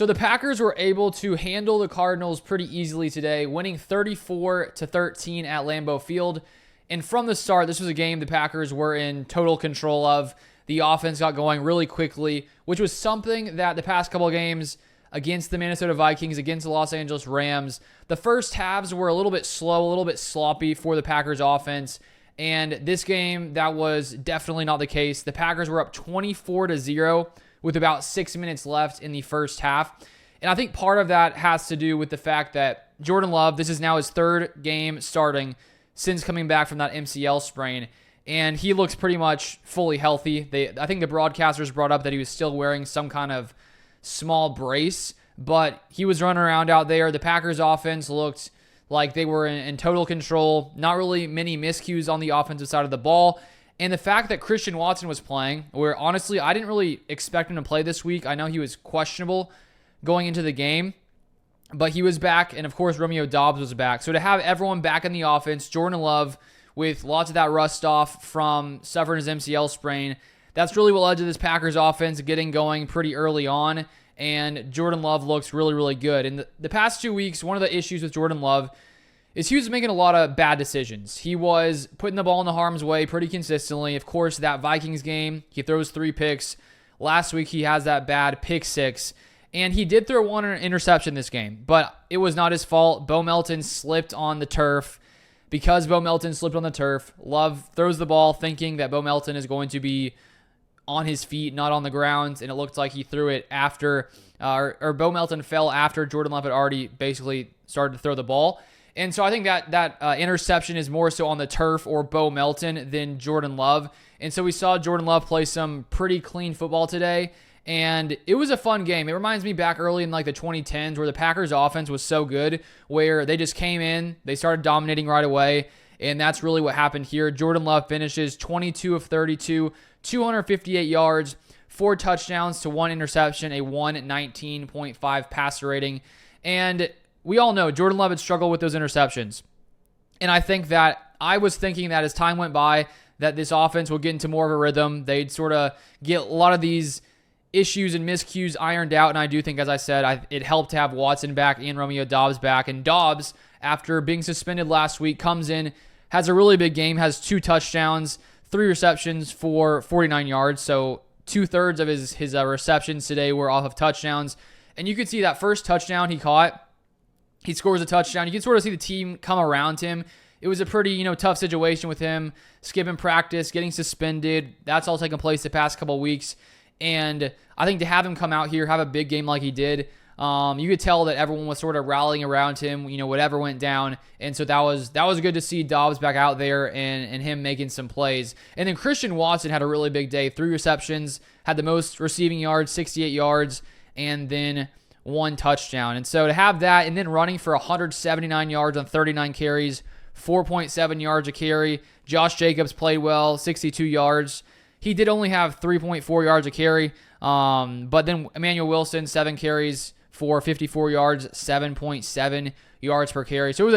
So the Packers were able to handle the Cardinals pretty easily today, winning 34-13 at Lambeau Field. And from the start, this was a game the Packers were in total control of. The offense got going really quickly, which was something that the past couple of games against the Minnesota Vikings, against the Los Angeles Rams, the first halves were a little bit slow, a little bit sloppy for the Packers offense. And this game, that was definitely not the case. The Packers were up 24-0 with about 6 minutes left in the first half. And I think part of that has to do with the fact that Jordan Love, this is now his third game starting since coming back from that MCL sprain, and he looks pretty much fully healthy. I think the broadcasters brought up that he was still wearing some kind of small brace, but he was running around out there. The Packers offense looked like they were in total control. Not really many miscues on the offensive side of the ball. And the fact that Christian Watson was playing, where honestly, I didn't really expect him to play this week. I know he was questionable going into the game, but he was back. And of course, Romeo Doubs was back. So to have everyone back in the offense, Jordan Love with lots of that rust off from suffering his MCL sprain, that's really what led to this Packers offense getting going pretty early on. And Jordan Love looks really, really good. In the past 2 weeks, one of the issues with Jordan Love is he was making a lot of bad decisions. He was putting the ball in the harm's way pretty consistently. Of course, that Vikings game, he throws 3 picks. Last week, he has that bad pick 6. And he did throw 1 interception this game, but it was not his fault. Bo Melton slipped on the turf. Because Bo Melton slipped on the turf, Love throws the ball thinking that Bo Melton is going to be on his feet, not on the ground, and it looked like he threw it after, or Bo Melton fell after Jordan Love had already basically started to throw the ball. And so I think that interception is more so on the turf or Bo Melton than Jordan Love. And so we saw Jordan Love play some pretty clean football today, and it was a fun game. It reminds me back early in like the 2010s where the Packers offense was so good, where they just came in, they started dominating right away, and that's really what happened here. Jordan Love finishes 22 of 32, 258 yards, 4 touchdowns to 1 interception, a 119.5 passer rating. And we all know Jordan Love had struggled with those interceptions. And I think that I was thinking that as time went by, that this offense would get into more of a rhythm. They'd sort of get a lot of these issues and miscues ironed out. And I do think, as I said, it helped to have Watson back and Romeo Doubs back. And Doubs, after being suspended last week, comes in, has a really big game, has 2 touchdowns, 3 receptions for 49 yards. So 2/3 of his receptions today were off of touchdowns. And you could see that first touchdown he caught, he scores a touchdown. You can sort of see the team come around him. It was a pretty, tough situation with him, skipping practice, getting suspended. That's all taken place the past couple of weeks. And I think to have him come out here, have a big game like he did, you could tell that everyone was sort of rallying around him, whatever went down. And so that was good to see Doubs back out there and him making some plays. And then Christian Watson had a really big day, 3 receptions, had the most receiving yards, 68 yards, and then 1 touchdown. And so to have that and then running for 179 yards on 39 carries, 4.7 yards a carry. Josh Jacobs played well, 62 yards. He did only have 3.4 yards a carry. But then Emmanuel Wilson, 7 carries for 54 yards, 7.7 yards per carry. So it was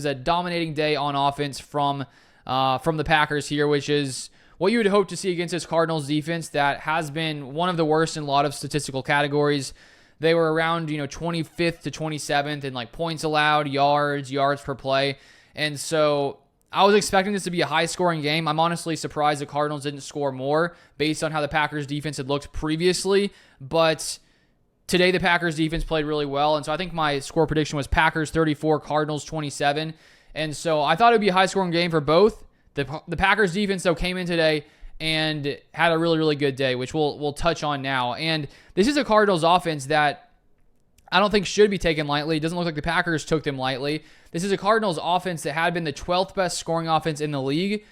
a dominating day on offense from the Packers here, which is what you would hope to see against this Cardinals defense that has been one of the worst in a lot of statistical categories. They were around 25th to 27th in like points allowed, yards per play. And so I was expecting this to be a high-scoring game. I'm honestly surprised the Cardinals didn't score more based on how the Packers defense had looked previously. But today the Packers defense played really well. And so I think my score prediction was Packers 34, Cardinals 27. And so I thought it would be a high-scoring game for both. The Packers defense, though, came in today and had a really, really good day, which we'll touch on now. And this is a Cardinals offense that I don't think should be taken lightly. It doesn't look like the Packers took them lightly. This is a Cardinals offense that had been the 12th best scoring offense in the league.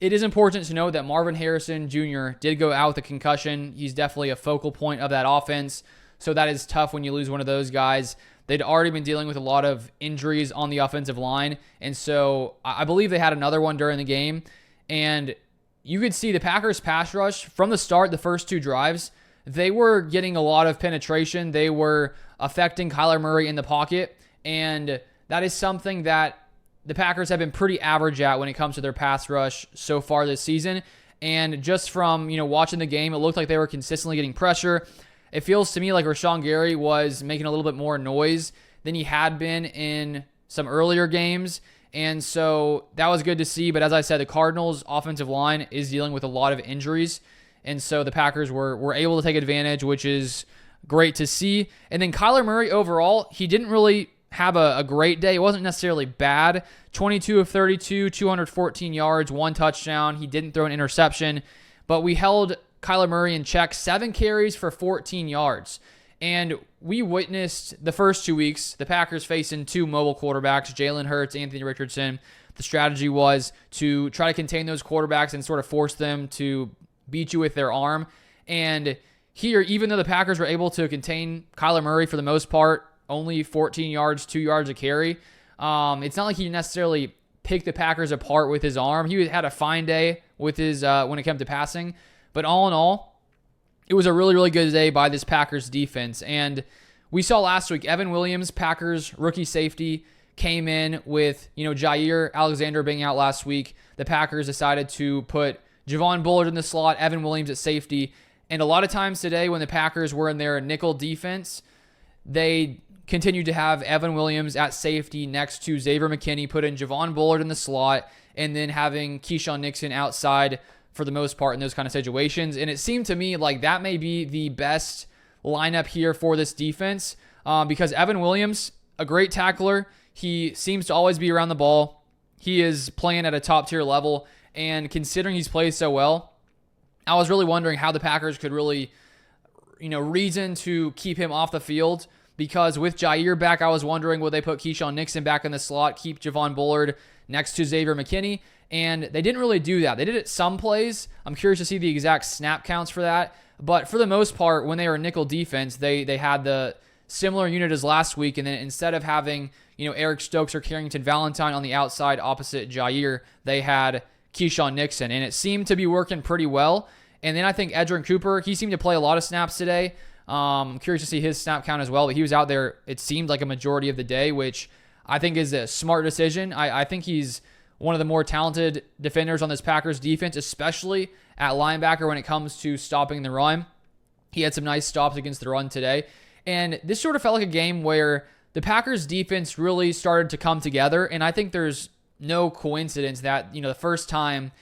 It is important to note that Marvin Harrison Jr. did go out with a concussion. He's definitely a focal point of that offense, so that is tough when you lose one of those guys. They'd already been dealing with a lot of injuries on the offensive line, and so I believe they had another one during the game. And you could see the Packers pass rush from the start, the first 2 drives, they were getting a lot of penetration. They were affecting Kyler Murray in the pocket, and that is something that the Packers have been pretty average at when it comes to their pass rush so far this season. And just from watching the game, it looked like they were consistently getting pressure. it feels to me like Rashawn Gary was making a little bit more noise than he had been in some earlier games. And so that was good to see. But as I said, the Cardinals' offensive line is dealing with a lot of injuries. And so the Packers were able to take advantage, which is great to see. And then Kyler Murray overall, he didn't really have a great day. It wasn't necessarily bad. 22 of 32, 214 yards, 1 touchdown. He didn't throw an interception. But we held Kyler Murray in check, 7 carries for 14 yards. And we witnessed the first 2 weeks, the Packers facing 2 mobile quarterbacks, Jalen Hurts, Anthony Richardson. The strategy was to try to contain those quarterbacks and sort of force them to beat you with their arm. And here, even though the Packers were able to contain Kyler Murray for the most part, only 14 yards, 2 yards a carry, it's not like he necessarily picked the Packers apart with his arm. He had a fine day with his when it came to passing. But all in all, it was a really, really good day by this Packers defense. And we saw last week, Evan Williams, Packers rookie safety, came in with, Jair Alexander being out last week. The Packers decided to put Javon Bullard in the slot, Evan Williams at safety. And a lot of times today when the Packers were in their nickel defense, they continued to have Evan Williams at safety next to Xavier McKinney, put in Javon Bullard in the slot, and then having Keyshawn Nixon outside for the most part in those kind of situations. And it seemed to me like that may be the best lineup here for this defense because Evan Williams, a great tackler. He seems to always be around the ball. He is playing at a top tier level. And considering he's played so well, I was really wondering how the Packers could really, reason to keep him off the field. Because with Jair back, I was wondering, will they put Keyshawn Nixon back in the slot, keep Javon Bullard next to Xavier McKinney? And they didn't really do that. They did it some plays. I'm curious to see the exact snap counts for that. But for the most part, when they were nickel defense, they had the similar unit as last week. And then instead of having, Eric Stokes or Carrington Valentine on the outside opposite Jair, they had Keyshawn Nixon. And it seemed to be working pretty well. And then I think Edgerrin Cooper, he seemed to play a lot of snaps today. I'm curious to see his snap count as well. But he was out there, it seemed like a majority of the day, which I think is a smart decision. I think he's one of the more talented defenders on this Packers defense, especially at linebacker when it comes to stopping the run. He had some nice stops against the run today. And this sort of felt like a game where the Packers defense really started to come together. And I think there's no coincidence that, the first time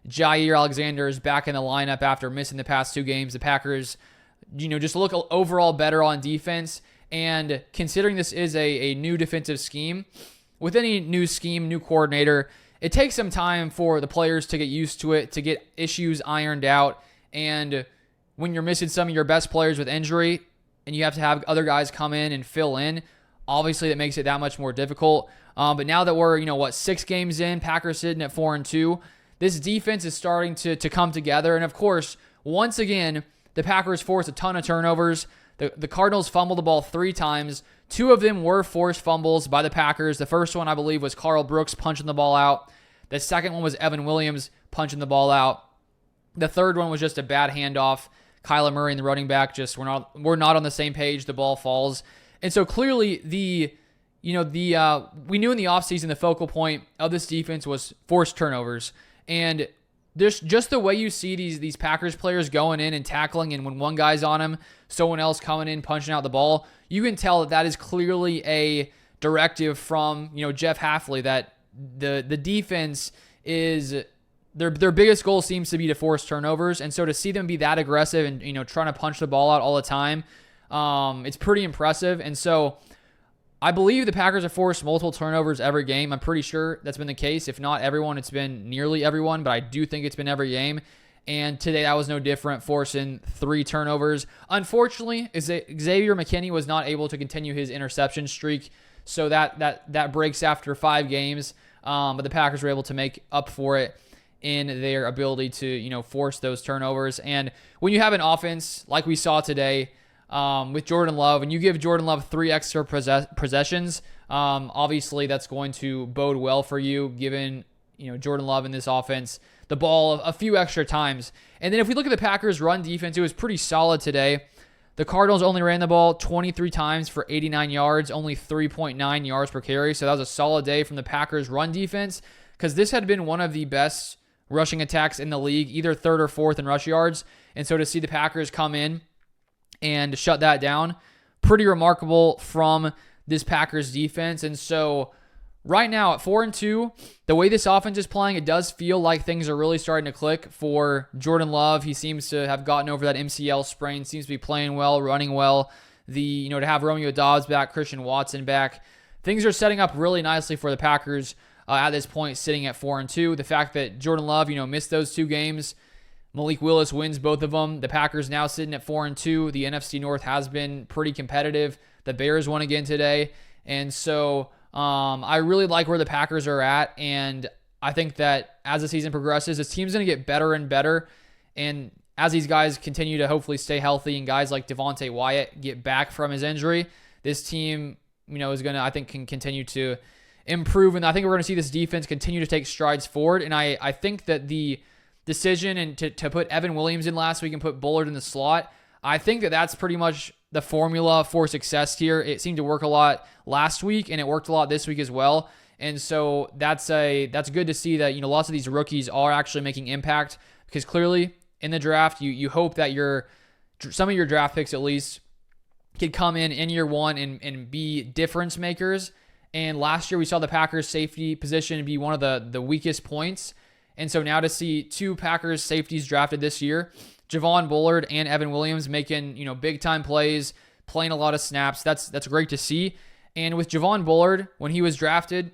Jair Alexander is back in the lineup after missing the past 2 games, the Packers, just look overall better on defense. And considering this is a new defensive scheme, with any new scheme, new coordinator, it takes some time for the players to get used to it, to get issues ironed out. And when you're missing some of your best players with injury and you have to have other guys come in and fill in, obviously that makes it that much more difficult. But now that we're, 6 games in, Packers sitting at 4-2, this defense is starting to come together. And of course, once again, the Packers forced a ton of turnovers. The Cardinals fumbled the ball 3 times. 2 of them were forced fumbles by the Packers. The first one, I believe, was Carl Brooks punching the ball out. The second one was Evan Williams punching the ball out. The third one was just a bad handoff. Kyler Murray and the running back we're not on the same page. The ball falls. And so clearly we knew in the offseason the focal point of this defense was forced turnovers. And there's just the way you see these Packers players going in and tackling, and when one guy's on him, someone else coming in, punching out the ball, you can tell that is clearly a directive from, Jeff Hafley, that the defense is their biggest goal seems to be to force turnovers. And so to see them be that aggressive and, trying to punch the ball out all the time, it's pretty impressive. And so I believe the Packers have forced multiple turnovers every game. I'm pretty sure that's been the case. If not everyone, it's been nearly everyone, but I do think it's been every game. And today that was no different, forcing 3 turnovers. Unfortunately, Xavier McKinney was not able to continue his interception streak, so that breaks after 5 games. But the Packers were able to make up for it in their ability to, force those turnovers. And when you have an offense like we saw today, with Jordan Love, and you give Jordan Love 3 extra possessions, obviously that's going to bode well for you, given Jordan Love in this offense the ball a few extra times. And then if we look at the Packers' run defense, it was pretty solid today. The Cardinals only ran the ball 23 times for 89 yards, only 3.9 yards per carry. So that was a solid day from the Packers' run defense, because this had been one of the best rushing attacks in the league, either 3rd or 4th in rush yards. And so to see the Packers come in and shut that down. Pretty remarkable from this Packers defense. And so right now at 4-2, the way this offense is playing, it does feel like things are really starting to click for Jordan Love. He seems to have gotten over that MCL sprain, seems to be playing well, running well. To have Romeo Doubs back, Christian Watson back, things are setting up really nicely for the Packers at this point, sitting at 4-2. The fact that Jordan Love, missed those 2 games, Malik Willis wins both of them. The Packers now sitting at 4-2. The NFC North has been pretty competitive. The Bears won again today. And so I really like where the Packers are at. And I think that as the season progresses, this team's going to get better and better. And as these guys continue to hopefully stay healthy and guys like Devontae Wyatt get back from his injury, this team, is going to, I think, can continue to improve. And I think we're going to see this defense continue to take strides forward. And I think that the decision and to put Evan Williams in last week and put Bullard in the slot, I think that that's pretty much the formula for success here. It seemed to work a lot last week, and it worked a lot this week as well. And so that's good to see that lots of these rookies are actually making impact, because clearly in the draft you hope that some of your draft picks at least could come in year one and be difference makers. And last year we saw the Packers safety position be one of the weakest points. And so now to see 2 Packers safeties drafted this year, Javon Bullard and Evan Williams making, big time plays, playing a lot of snaps. That's great to see. And with Javon Bullard, when he was drafted,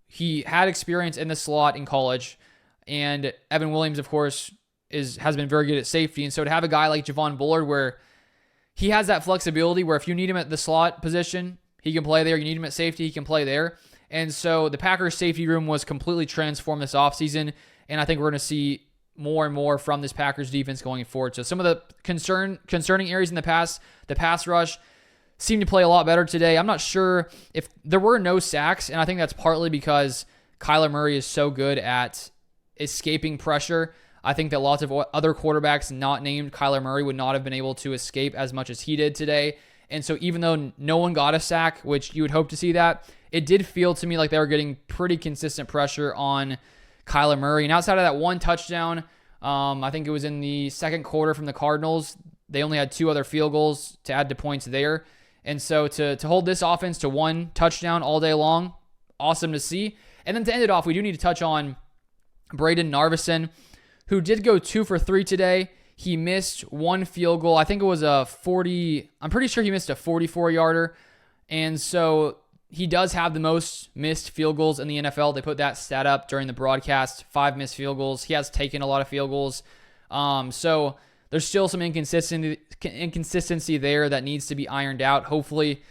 he had experience in the slot in college. And Evan Williams, of course, has been very good at safety. And so to have a guy like Javon Bullard where he has that flexibility where if you need him at the slot position, he can play there. You need him at safety, he can play there. And so the Packers safety room was completely transformed this offseason. And I think we're going to see more and more from this Packers defense going forward. So some of the concerning areas in the past, the pass rush seemed to play a lot better today. I'm not sure if there were no sacks, and I think that's partly because Kyler Murray is so good at escaping pressure. I think that lots of other quarterbacks not named Kyler Murray would not have been able to escape as much as he did today. And so even though no one got a sack, which you would hope to see that, it did feel to me like they were getting pretty consistent pressure on Kyler Murray. And outside of that one touchdown, I think it was in the second quarter from the Cardinals, they only had 2 other field goals to add to points there. And so to hold this offense to 1 touchdown all day long, awesome to see. And then to end it off, we do need to touch on Braden Narvison, who did go 2 for 3 today. He missed 1 field goal. I think it was I'm pretty sure he missed a 44-yarder. And so he does have the most missed field goals in the NFL. They put that stat up during the broadcast, 5 missed field goals. He has taken a lot of field goals. So there's still some inconsistency there that needs to be ironed out. Hopefully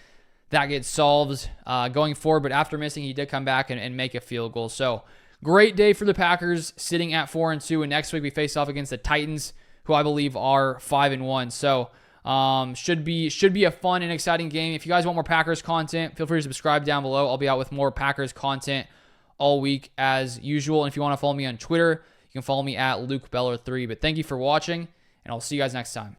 that gets solved going forward. But after missing, he did come back and make a field goal. So great day for the Packers, sitting at 4-2. And next week we face off against the Titans, who I believe are 5-1. So should be a fun and exciting game. If you guys want more Packers content, feel free to subscribe down below. I'll be out with more Packers content all week as usual. And if you want to follow me on Twitter, you can follow me at LukeBeller3. But thank you for watching, and I'll see you guys next time.